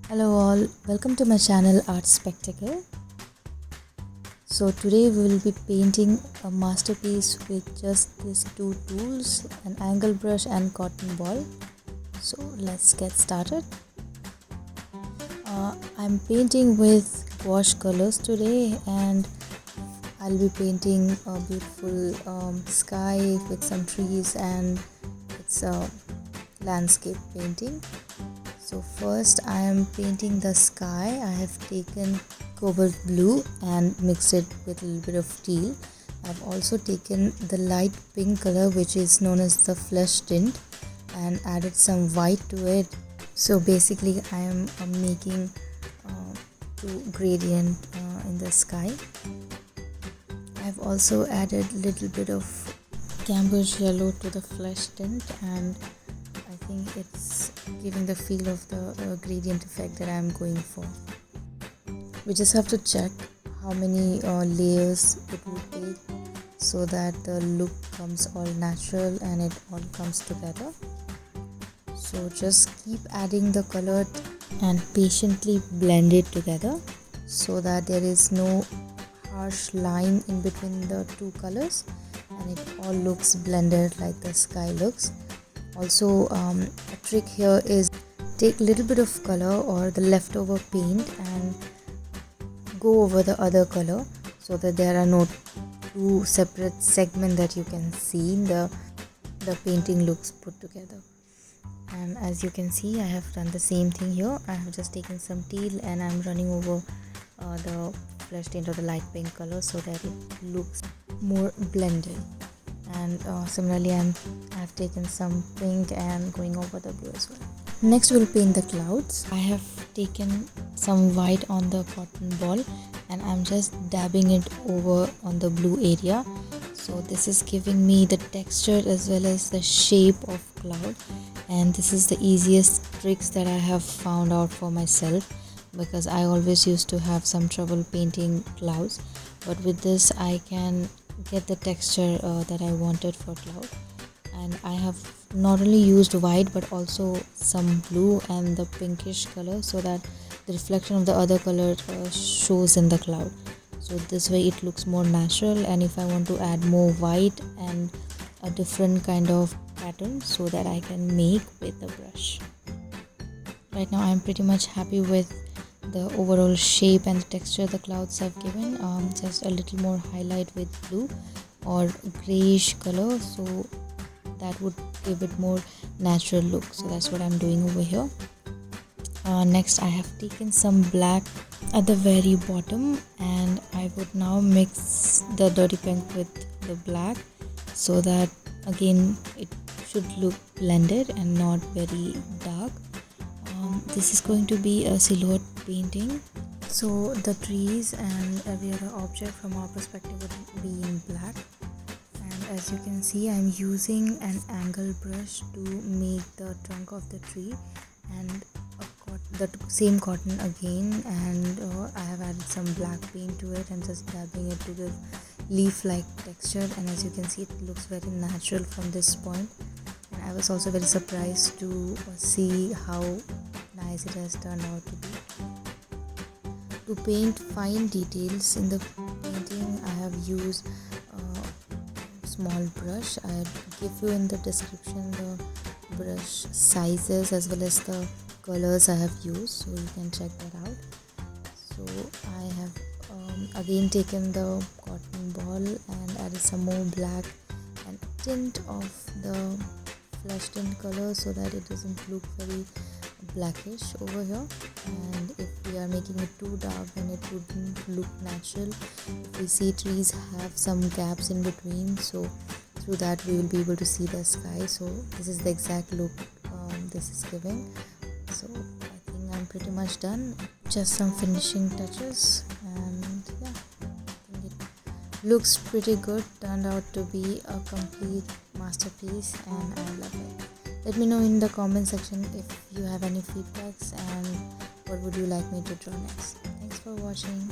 Hello all, welcome to my channel Art Spectacle. So today we will be painting a masterpiece with just these two tools, an angle brush and cotton ball. So let's get started. I'm painting with wash colors today, and I'll be painting a beautiful sky with some trees, and it's a landscape painting. So first I am painting the sky. I have taken cobalt blue and mixed it with a little bit of teal. I've also taken the light pink color, which is known as the flesh tint, and added some white to it. So basically I am making two gradient in the sky. I've also added a little bit of Cambridge yellow to the flesh tint, and I think it's giving the feel of the gradient effect that I'm going for. We just have to check how many layers it would take so that the look comes all natural and it all comes together. So just keep adding the color and patiently blend it together so that there is no harsh line in between the two colors and it all looks blended like the sky looks. Also, a trick here is take a little bit of color or the leftover paint and go over the other color so that there are no two separate segments that you can see. The painting looks put together. And as you can see, I have done the same thing here. I have just taken some teal and I'm running over the flesh tint or the light pink color so that it looks more blended. And similarly I've taken some pink and going over the blue as well. Next we'll paint the clouds. I have taken some white on the cotton ball and I'm just dabbing it over on the blue area. So this is giving me the texture as well as the shape of cloud, and this is the easiest tricks that I have found out for myself because I always used to have some trouble painting clouds, but with this I can get the texture that I wanted for cloud. And I have not only used white but also some blue and the pinkish color so that the reflection of the other color shows in the cloud. So this way it looks more natural, and if I want to add more white and a different kind of pattern so that I can make with the brush. Right now I'm pretty much happy with the overall shape and texture the clouds have given. Just a little more highlight with blue or grayish color so that would give it more natural look. So that's what I'm doing over here. Next I have taken some black at the very bottom, and I would now mix the dirty pink with the black so that again it should look blended and not very dark. This is going to be a silhouette painting, so the trees and every other object from our perspective would be in black. And as you can see, I'm using an angle brush to make the trunk of the tree, and the same cotton again, and I have added some black paint to it and just dabbing it to give leaf like texture. And as you can see, it looks very natural from this point, and I was also very surprised to see how nice it has turned out to be. To paint fine details in the painting, I have used a small brush. I'll give you in the description the brush sizes as well as the colors I have used, so you can check that out. So I have again taken the cotton ball and added some more black and a tint of the flesh tint color so that it doesn't look very blackish over here. And if we are making it too dark, then it wouldn't look natural. If we see trees have some gaps in between, so through that we will be able to see the sky. So this is the exact look this is giving. So I think I'm pretty much done, just some finishing touches, and yeah, I think it looks pretty good. Turned out to be a complete masterpiece and I love it. Let me know in the comment section if you have any feedbacks and what would you like me to draw next. Thanks for watching.